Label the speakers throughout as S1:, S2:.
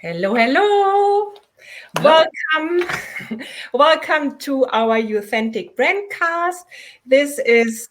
S1: Hello, hello.
S2: Hello.
S1: Welcome. Welcome to our Authentic Brandcast. In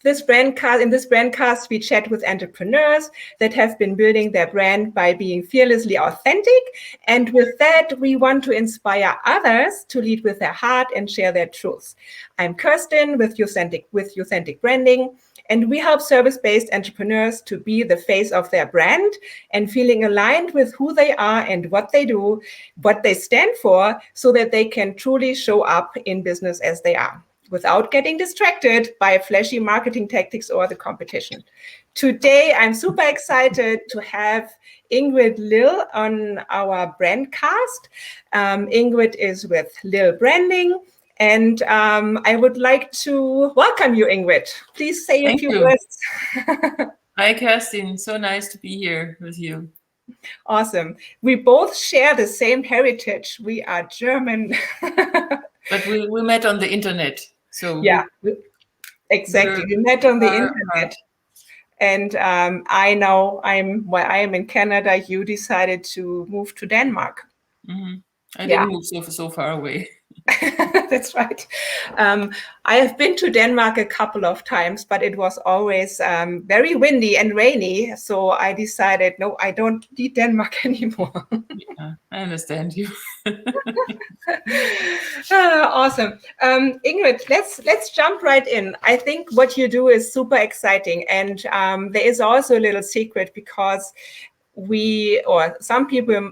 S1: this brandcast, we chat with entrepreneurs that have been building their brand by being fearlessly authentic. And with that, we want to inspire others to lead with their heart and share their truths. I'm Kirsten with Authentic Branding. And we help service-based entrepreneurs to be the face of their brand and feeling aligned with who they are and what they do, what they stand for, so that they can truly show up in business as they are, without getting distracted by flashy marketing tactics or the competition. Today, I'm super excited to have Ingrid Lill on our Brandcast. Ingrid is with Lill Branding. And I would like to welcome you, Ingrid. Please say a few words.
S2: Hi, Kerstin. So nice to be here with you.
S1: Awesome. We both share the same heritage. We are German.
S2: But we met on the internet. So
S1: yeah, exactly. We met on the internet. And I know I am in Canada. You decided to move to Denmark.
S2: Mm-hmm. I didn't move so far away.
S1: That's right. I have been to Denmark a couple of times, but it was always very windy and rainy. So I decided, no, I don't need Denmark anymore.
S2: Yeah, I understand you.
S1: Awesome. Ingrid, let's jump right in. I think what you do is super exciting. And there is also a little secret because some people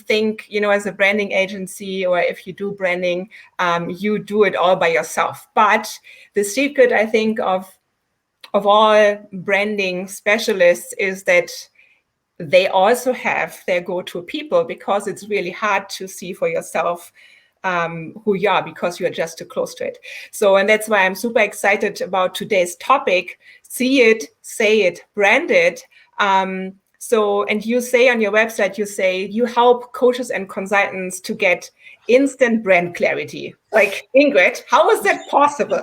S1: think, as a branding agency, or if you do branding, you do it all by yourself. But the secret, I think, of all branding specialists is that they also have their go-to people, because it's really hard to see for yourself who you are, because you're just too close to it. And that's why I'm super excited about today's topic. See it, say it, brand it. And you say on your website, you help coaches and consultants to get instant brand clarity. Like, Ingrid, how is that possible?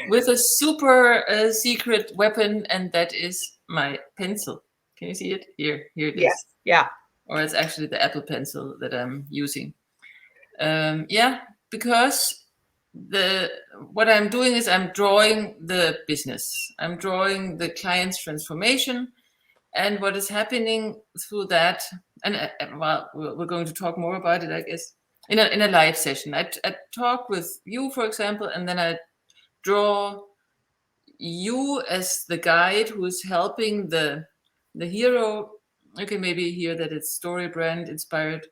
S2: With a super secret weapon, and that is my pencil. Can you see it? Here it is.
S1: Yes. Yeah.
S2: Or it's actually the Apple Pencil that I'm using. Because what I'm doing is I'm drawing the business. I'm drawing the client's transformation. And what is happening through that, and we're going to talk more about it, I guess, in a live session. I talk with you, for example, and then I draw you as the guide who's helping the hero. Okay, maybe here that it's story brand inspired.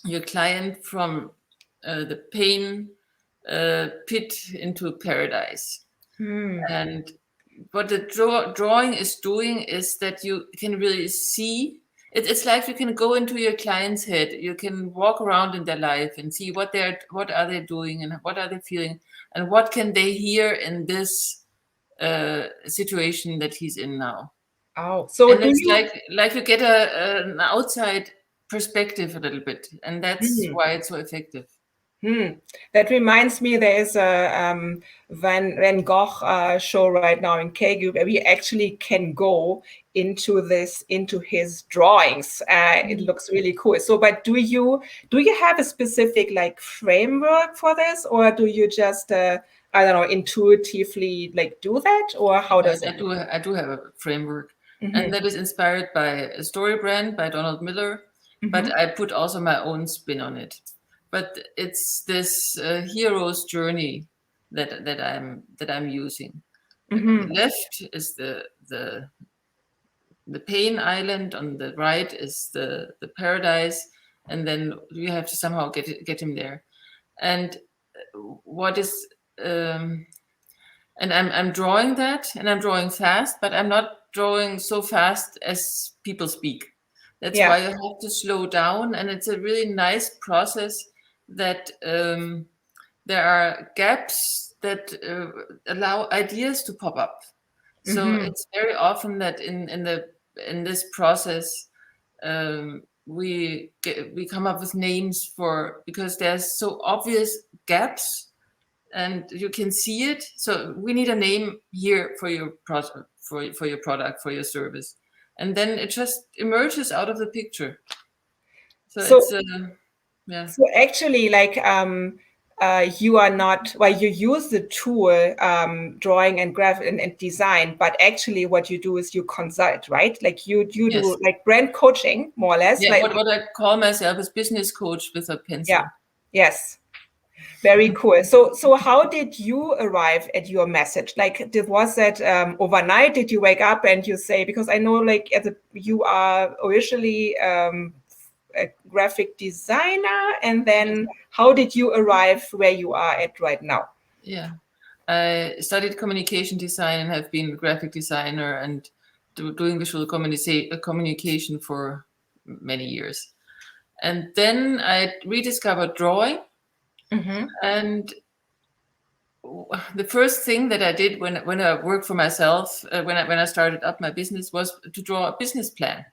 S2: Your client from the pain pit into paradise. And what the drawing is doing is that you can really see it's like you can go into your client's head. You can walk around in their life and see what are they doing and what are they feeling and what can they hear in this situation that he's in now.
S1: Oh,
S2: and it's like you get an outside perspective a little bit, and that's why it's so effective.
S1: That reminds me, there is a Van Gogh show right now in KGU where we actually can go into his drawings. It looks really cool. So, but do you have a specific framework for this, or do you just I don't know, intuitively do that, or how does it?
S2: I do have a framework, and that is inspired by a story brand by Donald Miller, but I put also my own spin on it. But it's this hero's journey that I'm using. On the left is the pain island. On the right is the paradise, and then you have to somehow get him there. And what is and I'm drawing that, and I'm drawing fast, but I'm not drawing so fast as people speak. That's why you have to slow down, and it's a really nice process. That there are gaps that allow ideas to pop up. So it's very often that in this process we come up with names because there's so obvious gaps, and you can see it. So we need a name here for your product, for your service. and then it just emerges out of the picture. So,
S1: So
S2: it's yeah.
S1: So actually, like you are not, well, you use the tool drawing and graphic and design, but actually what you do is you consult, right? Like you
S2: Yes.
S1: do like brand coaching, more or less.
S2: Yeah,
S1: Like,
S2: what I call myself is business coach with a pencil.
S1: yeah. Yes. Very cool. So how did you arrive at your message? Like, was that overnight? Did you wake up and you say, because I know like you are originally a graphic designer, and then how did you arrive where you are at right now?
S2: Yeah, I studied communication design and have been a graphic designer and doing visual communication for many years. And then I rediscovered drawing. And the first thing that I did when I worked for myself, when I started up my business, was to draw a business plan.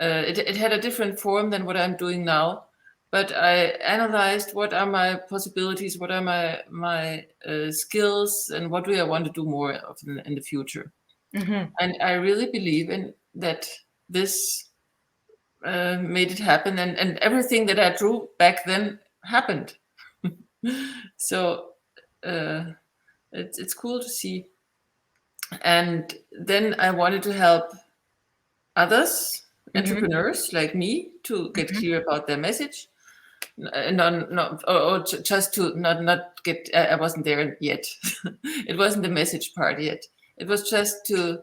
S2: It had a different form than what I'm doing now, but I analyzed what are my possibilities, what are my skills, and what do I want to do more of in the future. And I really believe in that this made it happen, and everything that I drew back then happened. So it's cool to see. And then I wanted to help others, entrepreneurs like me, to get clear about their message. Just to not get, I wasn't there yet. It wasn't the message part yet. It was just to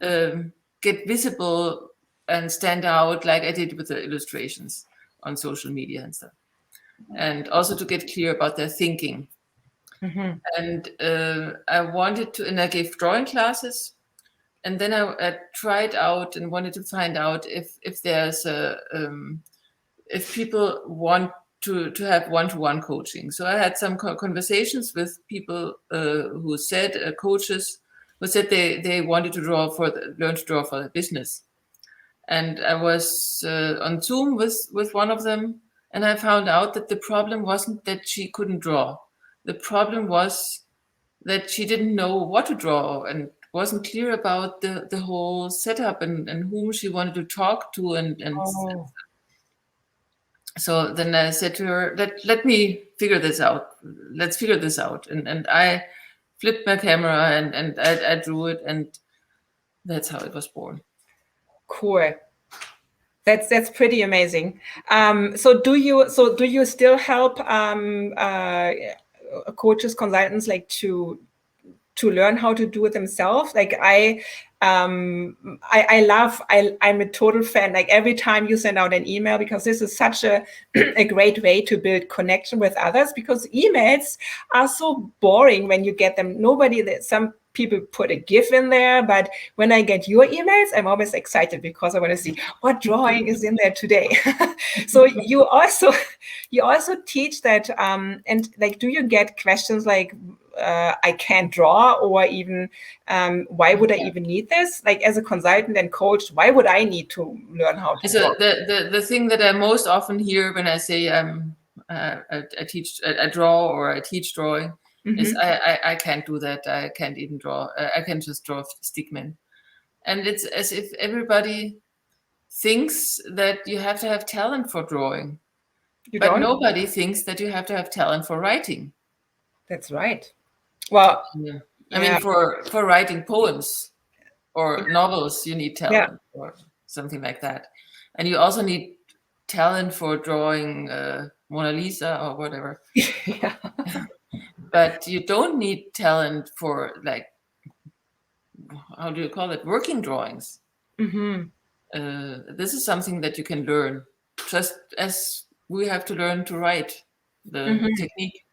S2: get visible and stand out, like I did with the illustrations on social media and stuff. And also to get clear about their thinking. And I wanted to, and I gave drawing classes. And then I tried out and wanted to find out if there's if people want to have one-to-one coaching. So I had some conversations with people who said, coaches who said they wanted to learn to draw for their business. And I was on Zoom with one of them, and I found out that the problem wasn't that she couldn't draw. The problem was that she didn't know what to draw and wasn't clear about the whole setup and whom she wanted to talk to. So then I said to her, let me figure this out. Let's figure this out. And I flipped my camera and I drew it, and that's how it was born.
S1: Cool. That's pretty amazing. So do you still help coaches, consultants, like to learn how to do it themselves? Like I'm a total fan. Like every time you send out an email, because this is such a great way to build connection with others, because emails are so boring when you get them. Some people put a GIF in there, but when I get your emails, I'm always excited because I want to see what drawing is in there today. So you also teach that, and like, do you get questions like, I can't draw, or even why would I even need this? Like, as a consultant and coach, why would I need to learn how to draw?
S2: The thing that I most often hear when I say I draw or I teach drawing is I can't do that. I can't even draw. I can just draw stickmen. And it's as if everybody thinks that you have to have talent for drawing. But nobody thinks that you have to have talent for writing.
S1: That's right. Well,
S2: yeah. I mean, for writing poems or novels, you need talent or something like that. And you also need talent for drawing Mona Lisa or whatever.
S1: Yeah.
S2: But you don't need talent for, like, how do you call it? Working drawings. This is something that you can learn, just as we have to learn to write the technique.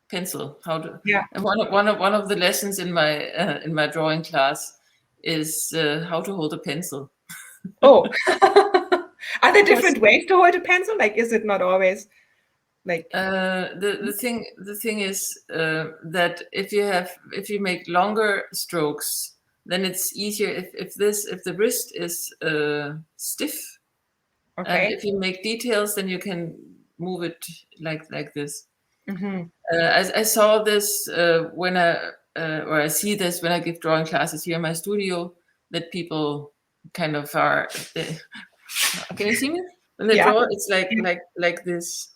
S2: Pencil, how to. And one of the lessons in my drawing class is how to hold a pencil.
S1: Oh, are there different ways to hold a pencil? Like, is it not always like?
S2: The thing is that if you make longer strokes, then it's easier. If the wrist is stiff, and if you make details, then you can move it like this. I saw this when I see this when I give drawing classes here in my studio, that people kind of are. Can you see me? When they draw, it's like this,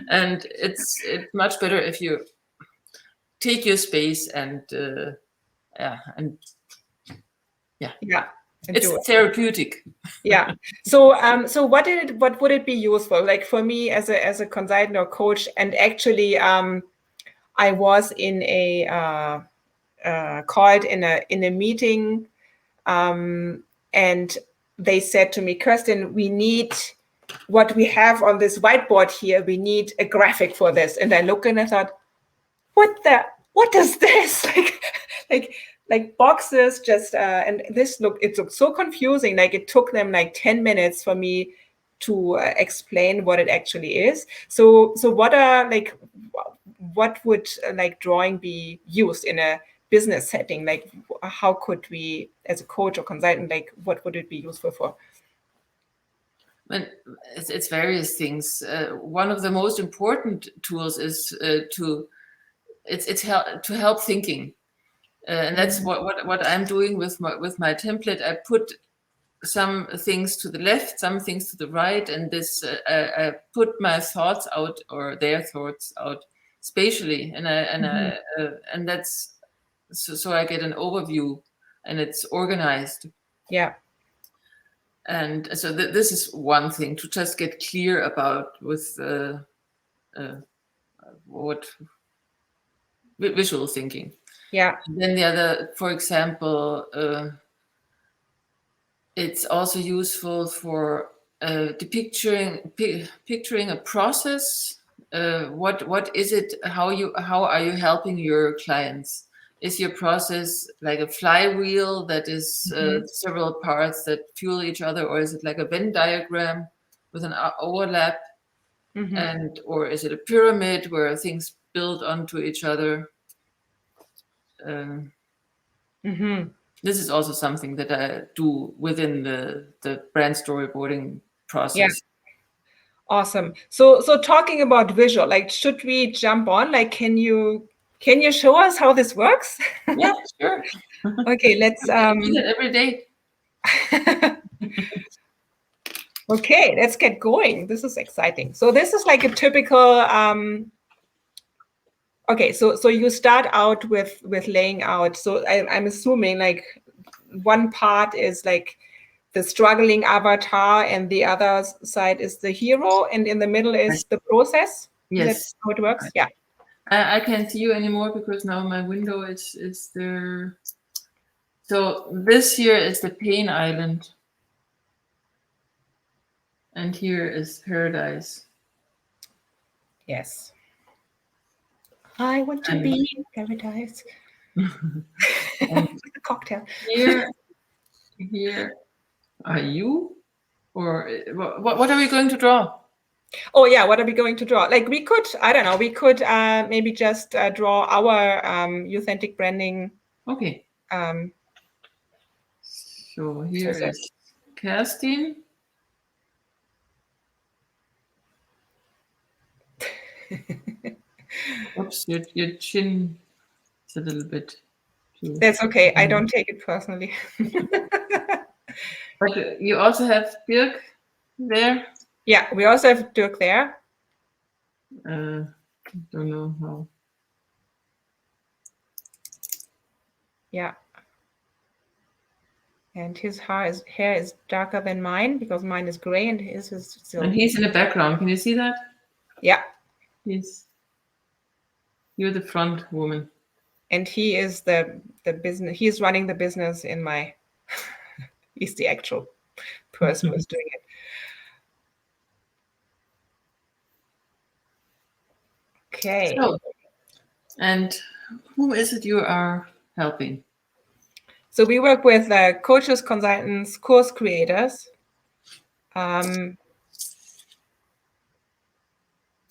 S2: and it's much better if you take your space and it's therapeutic.
S1: Yeah. So what would it be useful? Like for me as a consultant or coach, and actually I was in a called in a meeting, and they said to me, Kirsten, we need what we have on this whiteboard here. We need a graphic for this. And I looked and I thought, what is this? like boxes just and it looked so confusing. Like it took them like 10 minutes for me to explain what it actually is. So what would like drawing be used in a business setting? Like how could we, as a coach or consultant, like what would it be useful for?
S2: And it's various things. One of the most important tools is to help thinking, and that's what I'm doing with my template. I put some things to the left, some things to the right, and this I put my thoughts out or their thoughts out spatially, and that's so I get an overview and it's organized.
S1: Yeah.
S2: And so this is one thing to just get clear about with what visual thinking.
S1: Yeah.
S2: And then the other, for example, it's also useful for picturing a process. What is it? How are you helping your clients? Is your process like a flywheel that is several parts that fuel each other, or is it like a Venn diagram with an overlap? Or is it a pyramid where things build onto each other? This is also something that I do within the brand storyboarding process.
S1: Yeah. Awesome. So talking about visual, like should we jump on? Like can you show us how this works?
S2: Yeah, sure.
S1: Okay, let's
S2: I do that every day.
S1: Okay, let's get going. This is exciting. So this is like a typical okay, so you start out with laying out. So I'm assuming like one part is like the struggling avatar and the other side is the hero and in the middle is the process.
S2: Yes.
S1: That's how it works? Yeah.
S2: I can't see you anymore because now my window is there. So this here is the pain island. And here is paradise.
S1: Yes. I want to be in paradise. A cocktail.
S2: Here are you? Or what are we going to draw?
S1: Oh yeah, what are we going to draw? Like we could, I don't know, we could maybe just draw our authentic branding.
S2: Okay. So here is Kerstin. Oops, your chin is a little bit too.
S1: That's okay. I don't take it personally.
S2: But you also have Dirk there?
S1: Yeah, we also have Dirk there.
S2: Don't know how.
S1: Yeah. And his hair is darker than mine because mine is gray and his is still.
S2: And he's in the background. Can you see that?
S1: Yeah.
S2: You're the front woman.
S1: And he is the business. He's running the business in my. He's the actual person who's doing it. Okay.
S2: So, and who is it you are helping?
S1: So we work with coaches, consultants, course creators.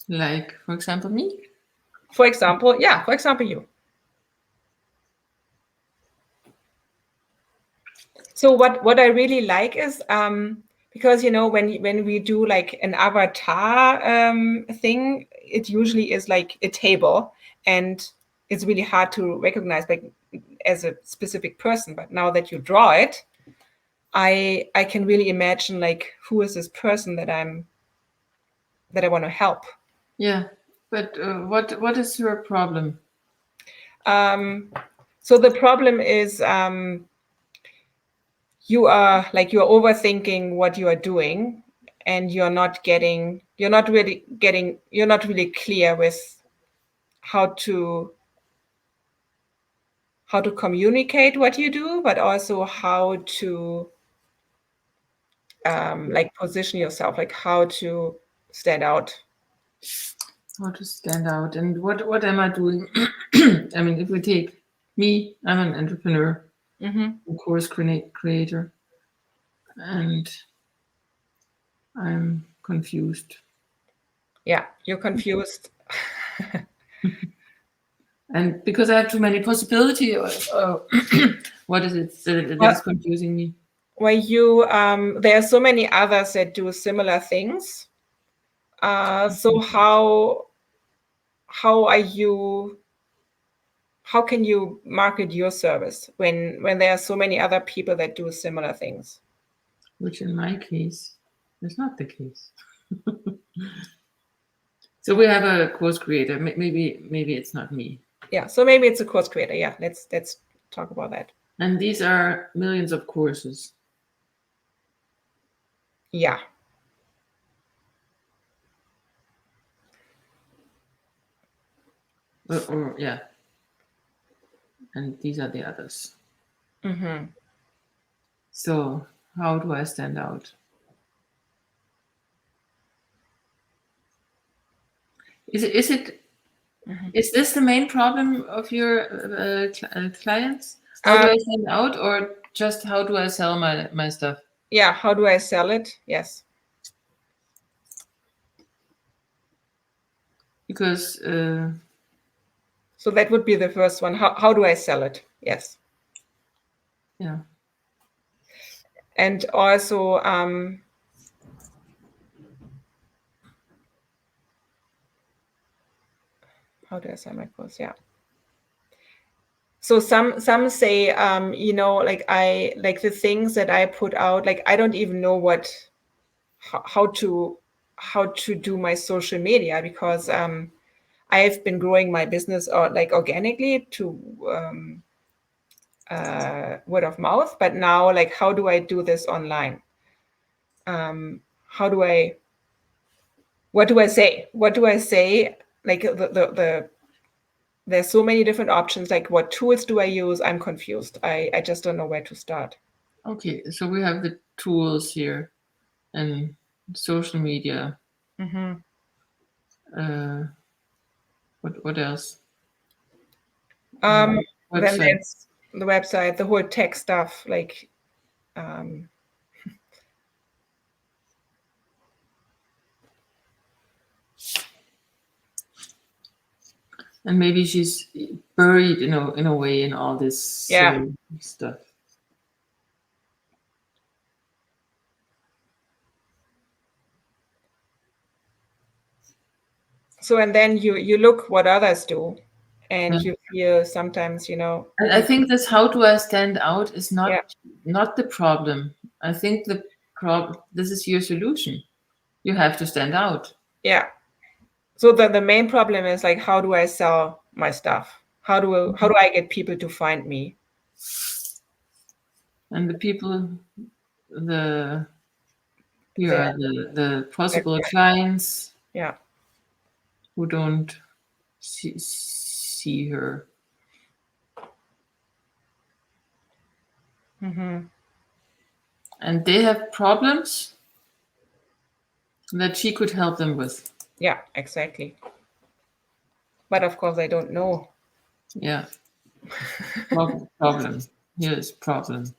S2: Like, for example, me?
S1: For example, you. So what I really like is because when we do like an avatar thing, it usually is like a table, and it's really hard to recognize like as a specific person. But now that you draw it, I can really imagine like, who is this person that I want to help.
S2: Yeah, but what is your problem?
S1: So the problem is you're overthinking what you are doing, and you're not really clear with how to communicate what you do, but also how to position yourself, like how to stand out.
S2: How to stand out, and what am I doing? I mean, if we take me, I'm an entrepreneur, a course creator, and I'm confused.
S1: Yeah, you're confused.
S2: And because I have too many possibilities, what is it that is confusing me?
S1: Well, there are so many others that do similar things. So how can you market your service when there are so many other people that do similar things?
S2: Which in my case is not the case. So we have a course creator. Maybe it's not me.
S1: Yeah, so maybe it's a course creator. Yeah, let's talk about that.
S2: And these are millions of courses.
S1: Yeah.
S2: Or yeah. And these are the others. So how do I stand out? Is this the main problem of your clients? How do I stand out, or just how do I sell my stuff?
S1: Yeah, how do I sell it? Yes.
S2: Because
S1: so that would be the first one. How do I sell it? Yes.
S2: Yeah.
S1: And also how do I sell my course? Yeah. So some say, like the things that I put out, like I don't even know how to do my social media, because I've been growing my business organically to word of mouth, but now like, how do I do this online? What do I say? Like there's so many different options. Like, what tools do I use? I'm confused. I just don't know where to start.
S2: Okay, so we have the tools here and social media. What else?
S1: Then there's the website, the whole tech stuff, like
S2: and maybe she's buried in a way in all this stuff.
S1: So, and then you look what others do, and you feel sometimes,
S2: And I think this how do I stand out is not the problem. I think this is your solution. You have to stand out.
S1: Yeah. So the main problem is like, how do I sell my stuff? How do I get people to find me?
S2: And the people, the possible clients, who don't see her. And they have problems that she could help them with.
S1: Yeah, exactly. But of course, I don't know.
S2: Yeah. Problem. Here's problem.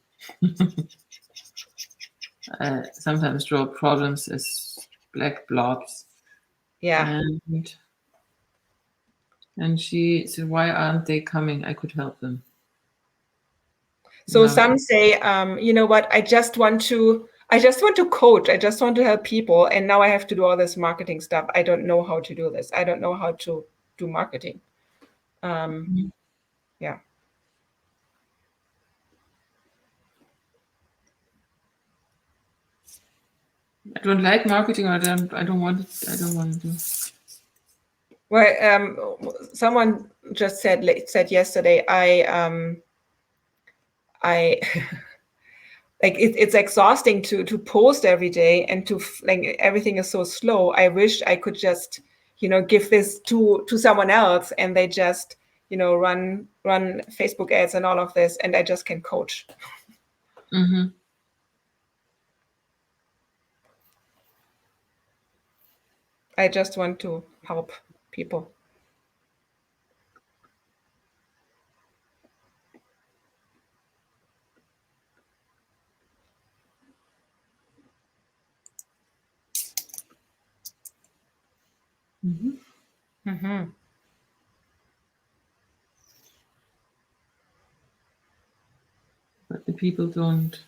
S2: I sometimes draw problems as black blobs.
S1: Yeah.
S2: And she said, why aren't they coming? I could help them.
S1: So some say, you know what, I just want to coach. I just want to help people. And now I have to do all this marketing stuff. I don't know how to do this. I don't know how to do marketing. Yeah.
S2: I don't like marketing, or I don't want it. I don't want to do.
S1: Well, someone just said yesterday, I like it's exhausting to post every day, and to like everything is so slow. I wish I could just give this to someone else, and they just run Facebook ads and all of this, and I just can coach.
S2: Mm-hmm.
S1: I just want to help people.
S2: Mm-hmm.
S1: Mm-hmm.
S2: But the people don't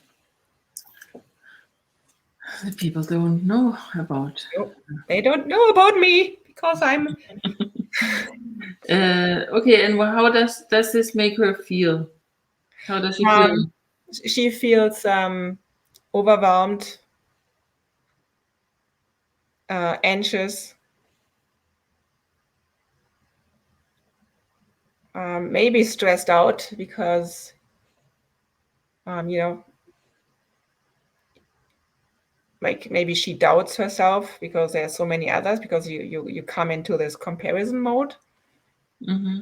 S2: know about.
S1: Nope. They don't know about me because I'm.
S2: Okay, and how does this make her feel? How does she feel?
S1: She feels overwhelmed, anxious, maybe stressed out because like maybe she doubts herself because there are so many others, because you come into this comparison mode.
S2: Mm-hmm.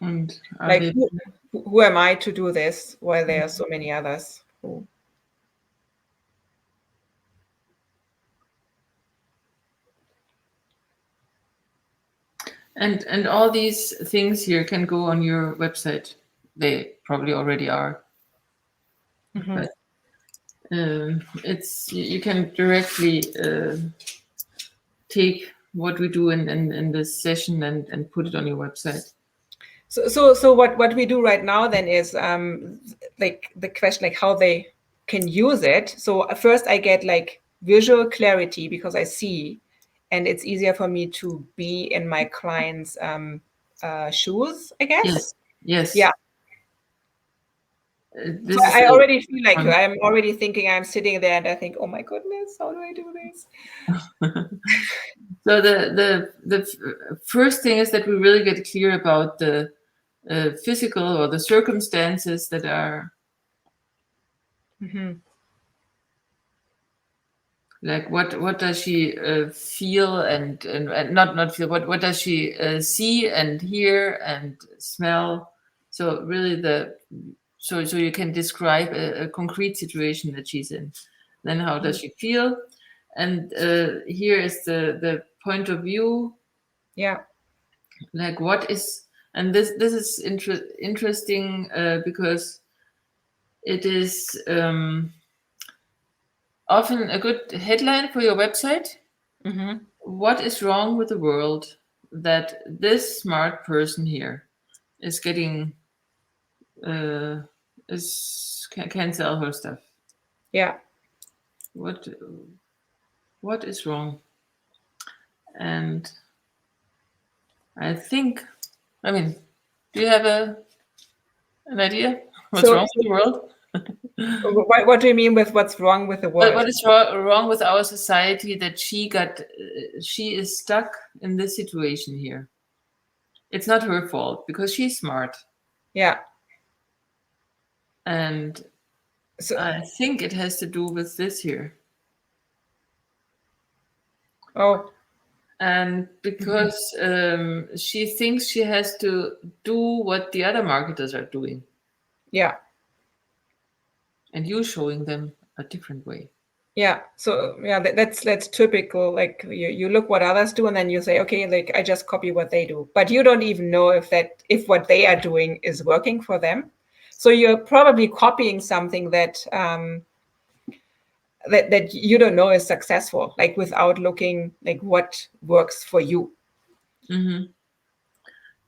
S2: And
S1: Like, who am I to do this while there are so many others who.
S2: And all these things here can go on your website. They probably already are.
S1: Mm-hmm.
S2: But it's you can directly take what we do in this session and put it on your website.
S1: So what we do right now then is like the question, like how they can use it. So first I get like visual clarity because I see, and it's easier for me to be in my clients' shoes, I guess.
S2: Yes.
S1: Yeah.
S2: This
S1: So
S2: is
S1: I already feel like
S2: one.
S1: I'm already thinking, I'm sitting there and I think, oh my goodness, how do I do this?
S2: So the first thing is that we really get clear about the physical or the circumstances that are
S1: Mm-hmm.
S2: like what does she feel and not feel, what does she see and hear and smell. So really so you can describe a concrete situation that she's in. Then how does she feel, and here is the point of view.
S1: Yeah.
S2: Like what is, and this is interesting because it is often a good headline for your website.
S1: Mm-hmm.
S2: What is wrong with the world that this smart person here is getting can sell her stuff?
S1: Yeah.
S2: What is wrong? And I think, I mean, do you have an idea what's wrong with the world?
S1: What do you mean with what's wrong with the world?
S2: What is wrong with our society that she is stuck in this situation here? It's not her fault because she's smart.
S1: Yeah.
S2: And
S1: So,
S2: I think it has to do with this here.
S1: oh.
S2: And because she thinks she has to do what the other marketers are doing.
S1: Yeah.
S2: And you showing them a different way.
S1: Yeah. So yeah, that's typical. Like you look what others do, and then you say, okay, like I just copy what they do, but you don't even know if what they are doing is working for them. So you're probably copying something that that you don't know is successful, like without looking like what works for you.
S2: Mm-hmm.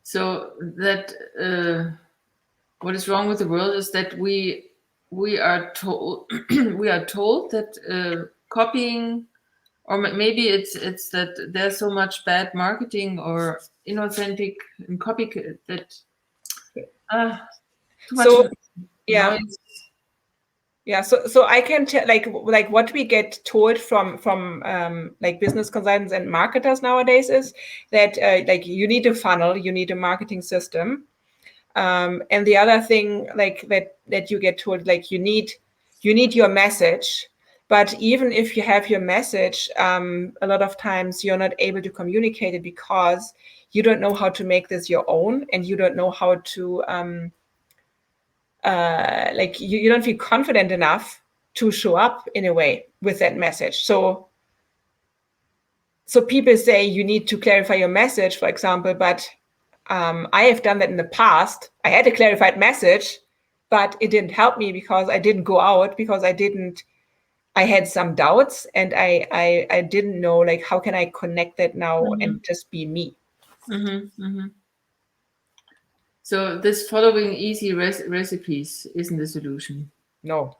S2: So that what is wrong with the world is that we are told we are told that copying, or maybe it's that there's so much bad marketing or inauthentic and copy that too much
S1: So yeah.
S2: noise.
S1: Yeah, so I can tell, like what we get told from like business consultants and marketers nowadays is that like you need a funnel, you need a marketing system, and the other thing like that you get told, like you need your message. But even if you have your message, a lot of times you're not able to communicate it because you don't know how to make this your own, and you don't know how to like you don't feel confident enough to show up in a way with that message. So people say you need to clarify your message, for example, but I have done that in the past. I had a clarified message, but it didn't help me because I didn't go out, because I had some doubts, and I didn't know, like, how can I connect that now and just be me.
S2: So this following easy recipes isn't the solution.
S1: No.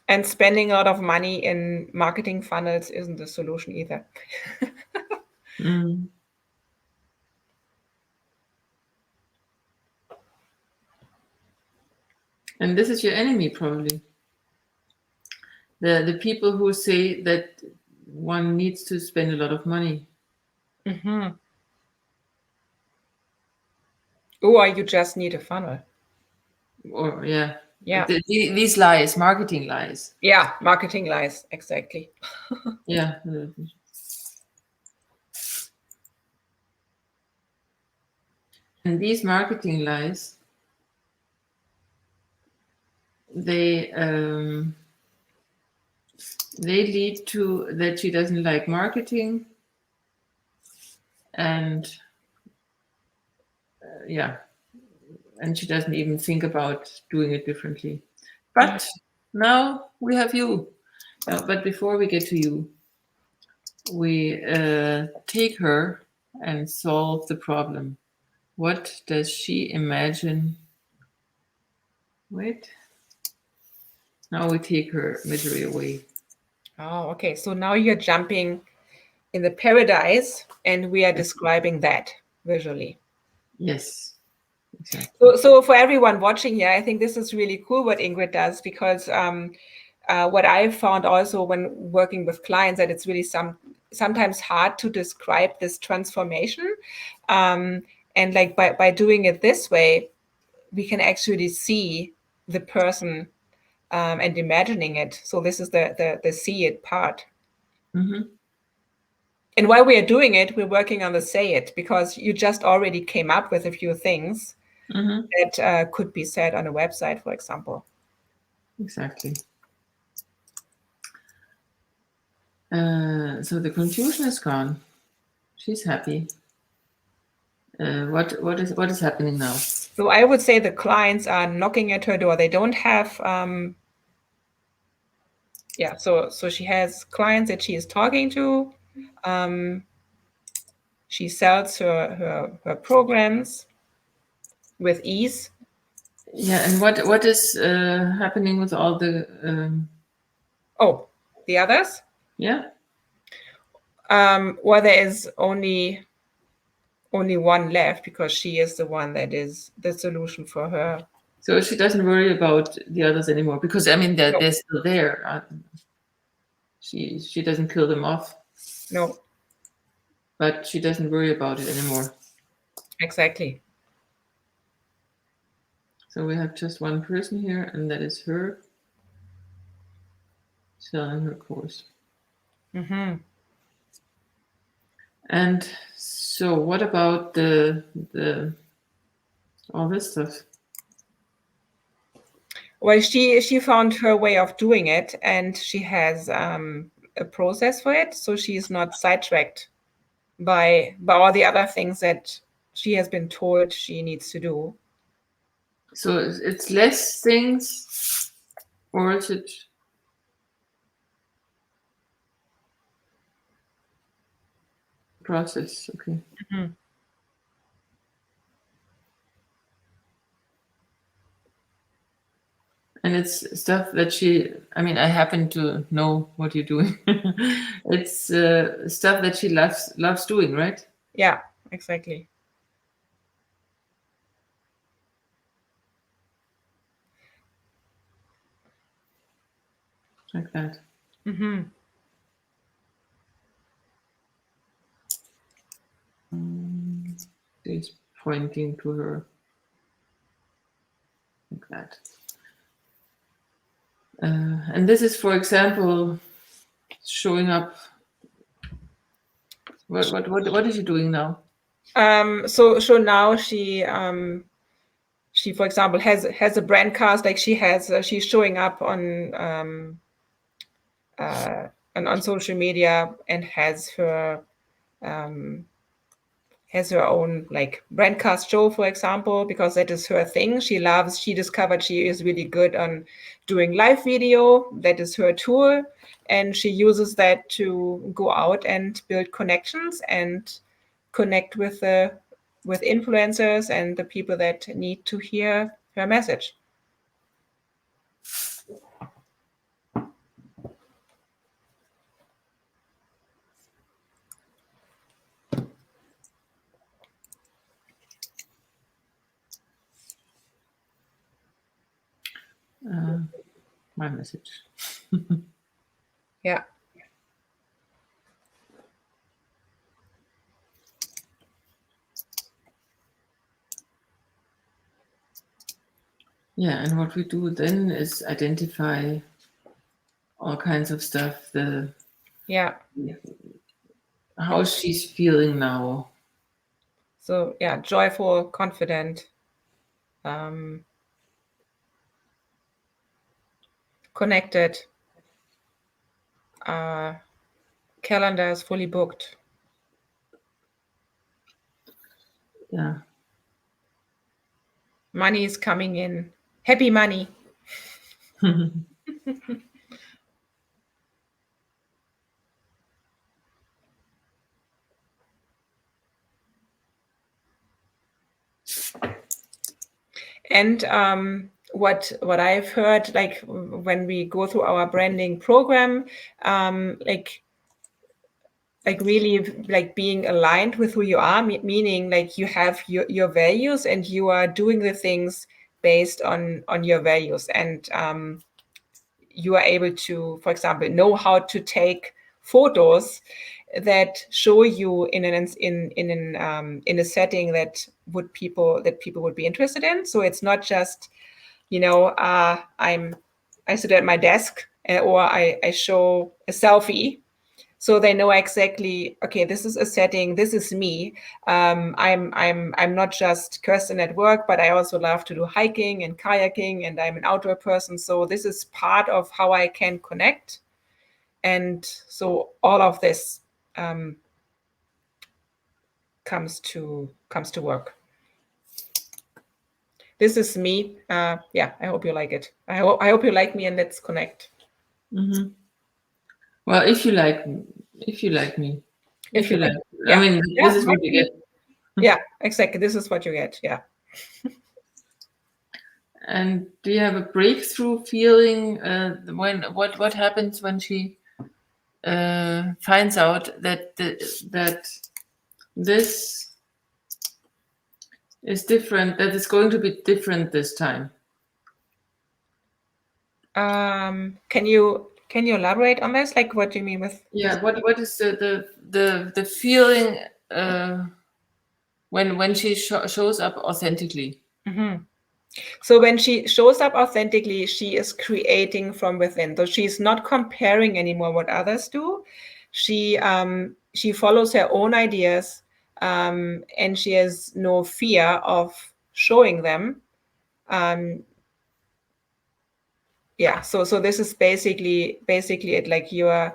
S1: And spending a lot of money in marketing funnels isn't the solution either.
S2: And this is your enemy, probably. The people who say that one needs to spend a lot of money.
S1: Or you just need a funnel.
S2: Or yeah.
S1: Yeah.
S2: These lies, marketing lies.
S1: Yeah, marketing lies, exactly.
S2: Yeah. And these marketing lies, they lead to that she doesn't like marketing, and yeah, and she doesn't even think about doing it differently. But now we have you. But before we get to you, we take her and solve the problem. What does she imagine? Wait. Now we take her misery away.
S1: Oh, okay. So now you're jumping in the paradise, and we are describing that visually.
S2: Yes, exactly.
S1: So for everyone watching here, I think this is really cool what Ingrid does, because what I found also when working with clients, that it's really sometimes hard to describe this transformation. And like by doing it this way, we can actually see the person and imagining it. So this is the see it part. And while we are doing it, we're working on the say it, because you just already came up with a few things that could be said on a website, for example.
S2: Exactly. So the confusion is gone. She's happy. What is happening now?
S1: So I would say the clients are knocking at her door. They don't have so she has clients that she is talking to. She sells her programs with ease.
S2: Yeah, and what is happening with all the
S1: the others?
S2: Yeah.
S1: Well, there is only one left, because she is the one that is the solution for her.
S2: So she doesn't worry about the others anymore, because I mean they're still there. She doesn't kill them off.
S1: No.
S2: But she doesn't worry about it anymore.
S1: Exactly.
S2: So we have just one person here, and that is her selling her course. And so what about the all this stuff?
S1: Well, she found her way of doing it, and she has a process for it, so she is not sidetracked by all the other things that she has been told she needs to do.
S2: So it's less things, or is it? Process, okay. And it's stuff that I happen to know what you're doing. It's stuff that she loves doing, right?
S1: Yeah, exactly.
S2: like that.
S1: Mm-hmm.
S2: She's pointing to her, like that. And this is, for example, showing up. What is she doing now?
S1: So now she for example has a brand cast, like she's showing up on social media and has her own like brandcast show, for example, because that is her thing. She discovered she is really good on doing live video. That is her tool. And she uses that to go out and build connections and connect with influencers and the people that need to hear her message.
S2: My message.
S1: Yeah.
S2: Yeah, and what we do then is identify all kinds of stuff. How she's feeling now.
S1: So yeah, joyful, confident, connected. Calendar is fully booked.
S2: Yeah.
S1: Money is coming in. Happy money. And what I've heard, like when we go through our branding program, like really like being aligned with who you are, meaning like you have your values and you are doing the things based on your values, and you are able to, for example, know how to take photos that show you in a setting that people would be interested in. So it's not just, I sit at my desk, or I show a selfie. So they know exactly, okay, this is a setting, this is me. I'm not just Kirsten at work, but I also love to do hiking and kayaking, and I'm an outdoor person. So this is part of how I can connect. And so all of this comes to work. This is me. Yeah, I hope you like it. I hope you like me, and let's connect.
S2: Mm-hmm. Well, if you like me,
S1: yeah.
S2: I mean, this is what you get.
S1: Yeah, exactly. This is what you get. Yeah.
S2: And do you have a breakthrough feeling when what happens when she finds out that that this is different, that it's going to be different this time?
S1: Can you elaborate on this? Like, what do you mean with?
S2: Yeah. What is the feeling when she shows up authentically?
S1: Mm-hmm. So when she shows up authentically, she is creating from within. So she's not comparing anymore what others do. She follows her own ideas, and she has no fear of showing them. Yeah. So this is basically it. Like you're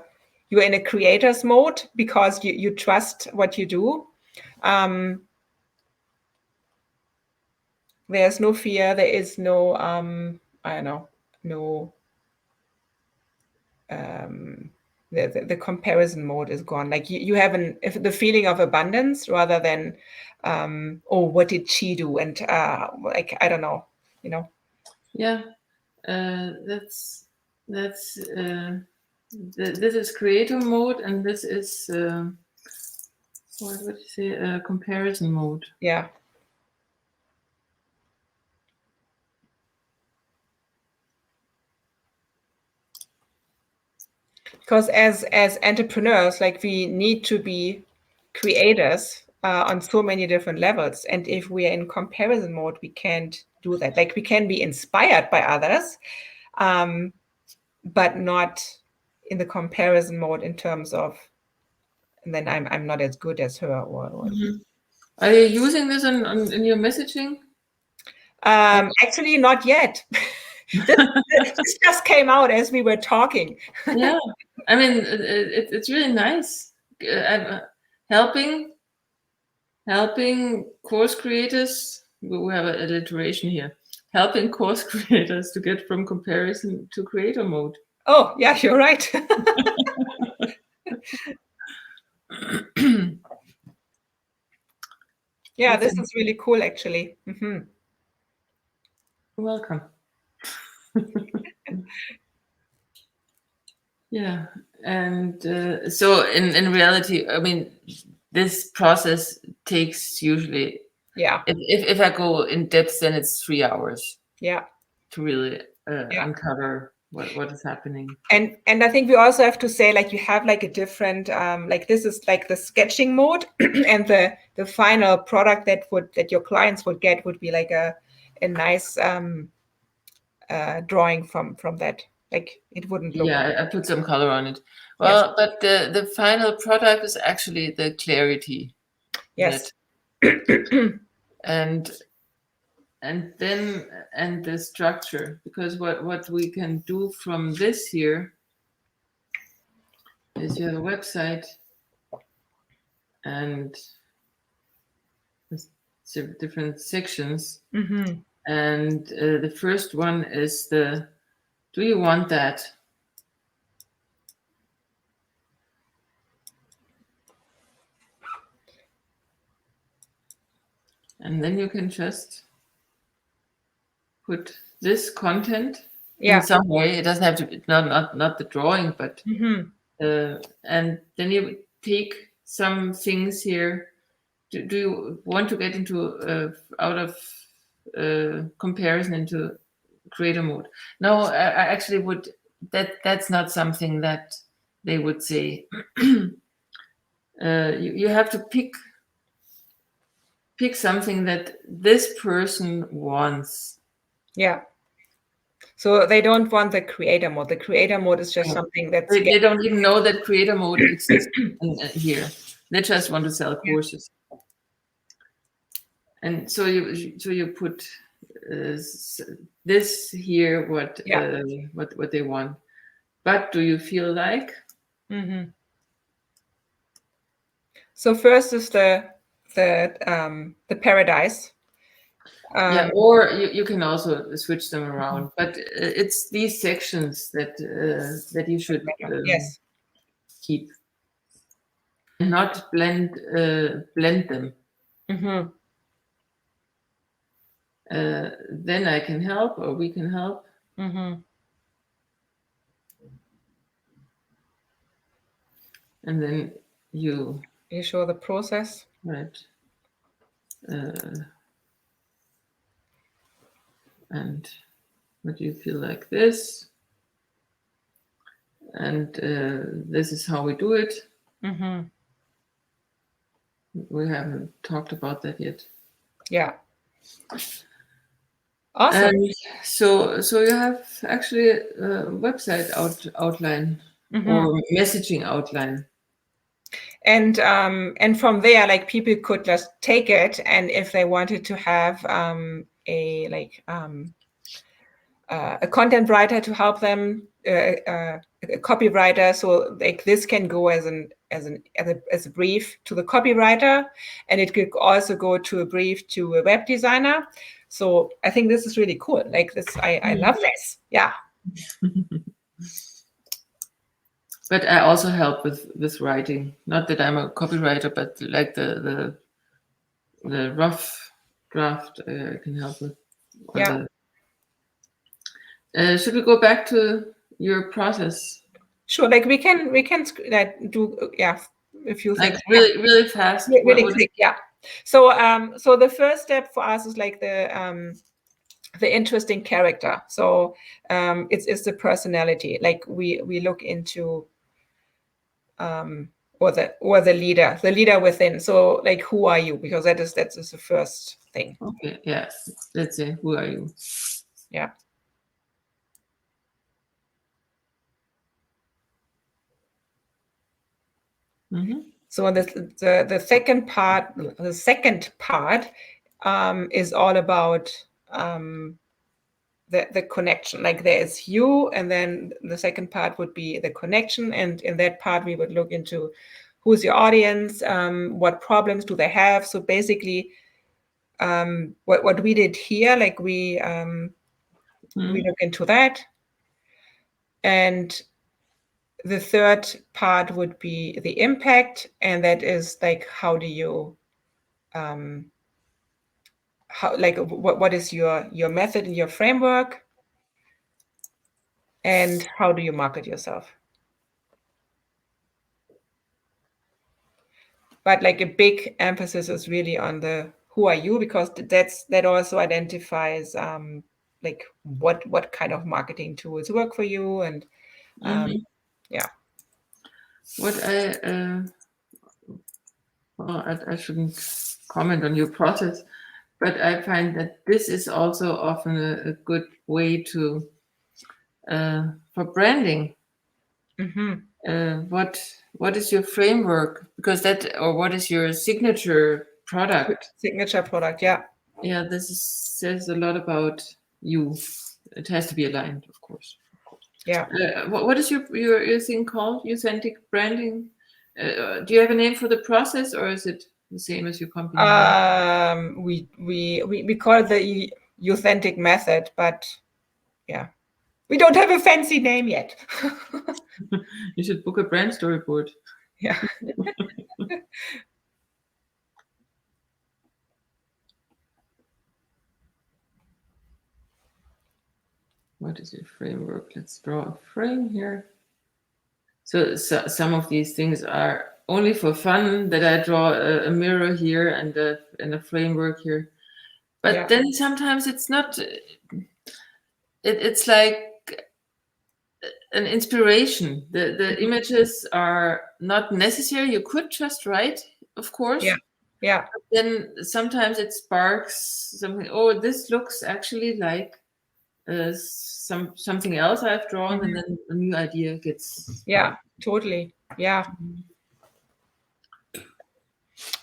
S1: in a creator's mode because you trust what you do. There's no fear. There is no I don't know, no. The comparison mode is gone. Like you have the feeling of abundance rather than oh, what did she do, and like I don't know,
S2: Yeah, this is creator mode, and this is what would you say, comparison mode.
S1: Yeah. Because as entrepreneurs, like we need to be creators on so many different levels. And if we are in comparison mode, we can't do that. Like we can be inspired by others, but not in the comparison mode in terms of, and then I'm not as good as her. Or
S2: Are you using this in your messaging?
S1: Actually, not yet. This just came out as we were talking.
S2: Yeah, I mean, it's really nice. Helping course creators. We have an alliteration here. Helping course creators to get from comparison to creator mode.
S1: Oh, yeah, you're right. Yeah, this is really cool, actually. Mm-hmm.
S2: Welcome. Yeah, and so in reality, I mean, this process takes usually, if I go in depth, then it's 3 hours.
S1: Yeah,
S2: to really uncover what is happening.
S1: And I think we also have to say, like, you have like a different like this is like the sketching mode, and the final product that your clients would get would be like a nice drawing from that. Like it wouldn't look.
S2: Yeah, I put some color on it. Well, but the final product is actually the clarity.
S1: Yes.
S2: and the structure, because what we can do from this here is you have a website and different sections.
S1: Mm-hmm.
S2: And the first one is do you want that? And then you can just put this content in some way. It doesn't have to be not the drawing, but and then you take some things here. Do you want to get into out of comparison into creator mode? No, I actually would. That's not something that they would say. You have to pick something that this person wants.
S1: Yeah. So they don't want the creator mode. The creator mode is just something that's...
S2: They don't even know that creator mode exists here. They just want to sell courses. And so you put this here, what they want. But do you feel like?
S1: Mm-hmm. So first is the paradise.
S2: Yeah, or you can also switch them around, but it's these sections that you should keep, and not blend them.
S1: Mm-hmm.
S2: Then I can help, or we can help.
S1: Mm-hmm.
S2: And then you
S1: show the process,
S2: right? And what do you feel like this? And this is how we do it.
S1: Mm-hmm.
S2: We haven't talked about that yet.
S1: Yeah. Awesome.
S2: And so you have actually a website outline or messaging outline.
S1: And from there, like, people could just take it, and if they wanted to have a content writer to help them, a copywriter, so like this can go as a brief to the copywriter, and it could also go to a brief to a web designer. So I think this is really cool. Like this, I love this. Yeah.
S2: But I also help with writing. Not that I'm a copywriter, but like the rough draft I can help with.
S1: Yeah.
S2: Should we go back to your process?
S1: Sure. Like we can do a few things.
S2: Like really fast.
S1: Really quick. Yeah. So so the first step for us is like the interesting character. So it's the personality. Like we look into or the leader within. So like, who are you? Because that is the first thing.
S2: Okay. Yes. Let's say, who are you?
S1: Yeah. So the second part is all about the connection. Like there's you, and then the second part would be the connection. And in that part, we would look into who's your audience, what problems do they have. So basically, what we did here, like we look into that. And the third part would be the impact, and that is like, how do you what is your method and your framework, and how do you market yourself? But like a big emphasis is really on the who are you, because that also identifies like what kind of marketing tools work for you. And yeah.
S2: What I shouldn't comment on your process, but I find that this is also often a good way to for branding. What is your framework? Because what is your signature product?
S1: Signature product, yeah.
S2: Yeah, this says a lot about you. It has to be aligned, of course.
S1: Yeah.
S2: What is your thing called? Authentic branding? Do you have a name for the process, or is it the same as your company?
S1: We call it the authentic method, but yeah, we don't have a fancy name yet.
S2: You should book a Brandstoryboard.
S1: Yeah.
S2: What is your framework? Let's draw a frame here. So some of these things are only for fun, that I draw a mirror here and a framework here. But then sometimes it's not. It's like an inspiration. The images are not necessary. You could just write, of course.
S1: Yeah.
S2: But then sometimes it sparks something. Oh, this looks actually like something else I've drawn, and then a new idea gets.
S1: Yeah, totally. Yeah.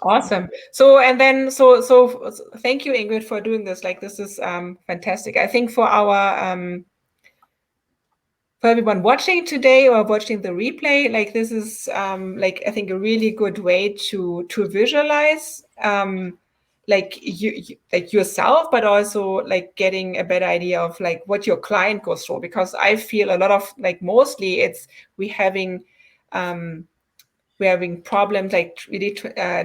S1: Awesome. So thank you, Ingrid, for doing this. Like, this is fantastic. I think for everyone watching today or watching the replay, like, this is like, I think, a really good way to visualize like you like yourself, but also like getting a better idea of like what your client goes through. Because I feel a lot of, like, mostly it's we're having problems like really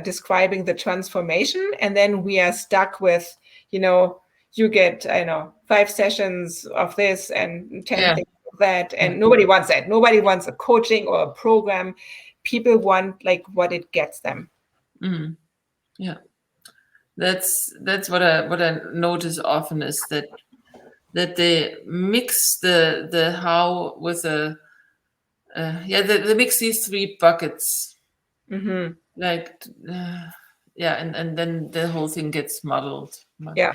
S1: describing the transformation, and then we are stuck with, you get, 5 sessions of this and 10 things of that, and nobody wants that. Nobody wants a coaching or a program. People want like what it gets them.
S2: Yeah, that's what I notice often, is that they mix the how with they mix these 3 buckets. Like, and then the whole thing gets muddled.
S1: Yeah.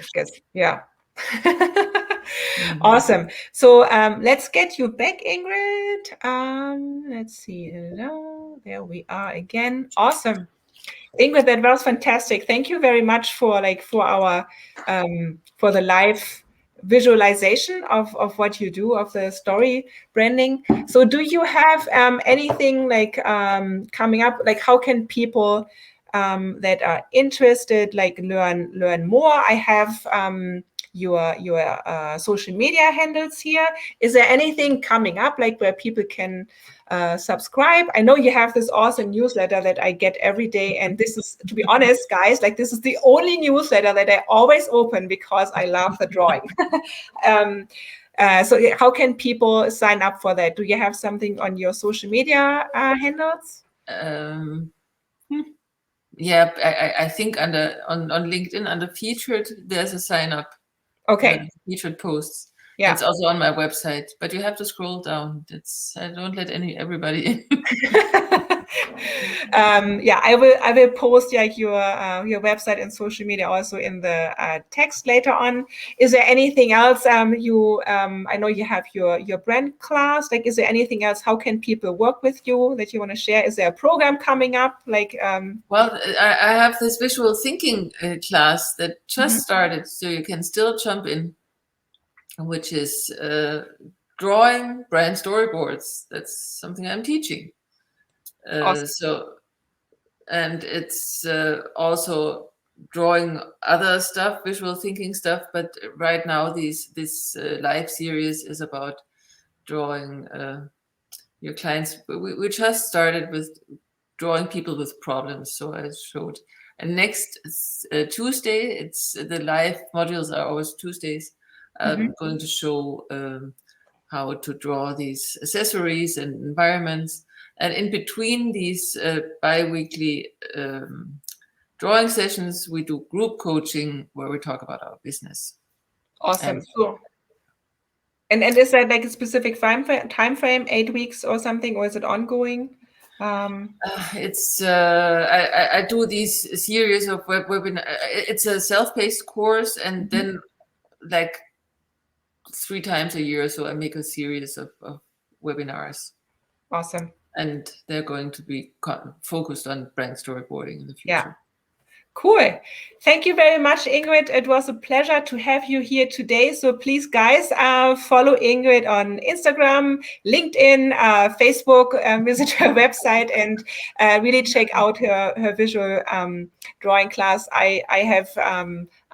S1: Awesome. So let's get you back, Ingrid. Let's see. There we are again. Awesome. Ingrid, that was fantastic. Thank you very much for our for the live visualization of what you do, of the story branding. So do you have anything like coming up? Like, how can people that are interested like learn more? I have your social media handles here. Is there anything coming up, like, where people can subscribe? I know you have this awesome newsletter that I get every day, and this is, to be honest, guys, like, this is the only newsletter that I always open because I love the drawing. So how can people sign up for that? Do you have something on your social media handles?
S2: Yeah, I think on LinkedIn, under featured, there's a sign up.
S1: Okay.
S2: Featured posts.
S1: Yeah.
S2: It's also on my website, but you have to scroll down. I don't let everybody in.
S1: Yeah, I will post like your website and social media also in the text later on. Is there anything else I know you have your brand class, like is there anything else, how can people work with you that you want to share? Is there a program coming up, like
S2: well, I have this visual thinking class that just started, so you can still jump in, which is drawing brand storyboards. That's something I'm teaching.
S1: awesome.
S2: So, and it's also drawing other stuff, visual thinking stuff. But right now, this live series is about drawing your clients. We just started with drawing people with problems. So I showed. And next Tuesday, it's the live modules are always Tuesdays. I'm going to show how to draw these accessories and environments. And in between these bi-weekly drawing sessions, we do group coaching where we talk about our business.
S1: Awesome. Cool. And is that like a specific time frame, 8 weeks or something, or is it ongoing?
S2: It's I do these series of webinars. It's a self-paced course, and then like 3 times a year, so I make a series of webinars.
S1: Awesome.
S2: And they're going to be focused on brand storyboarding in the future.
S1: Yeah. Cool. Thank you very much, Ingrid. It was a pleasure to have you here today. So please, guys, follow Ingrid on Instagram, LinkedIn, Facebook, visit her website, and really check out her visual drawing class. I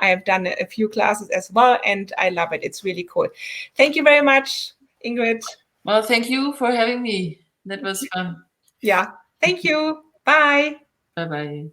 S1: have done a few classes as well, and I love it. It's really cool. Thank you very much, Ingrid.
S2: Well, thank you for having me. That was fun.
S1: Yeah. Thank you. Bye.
S2: Bye-bye.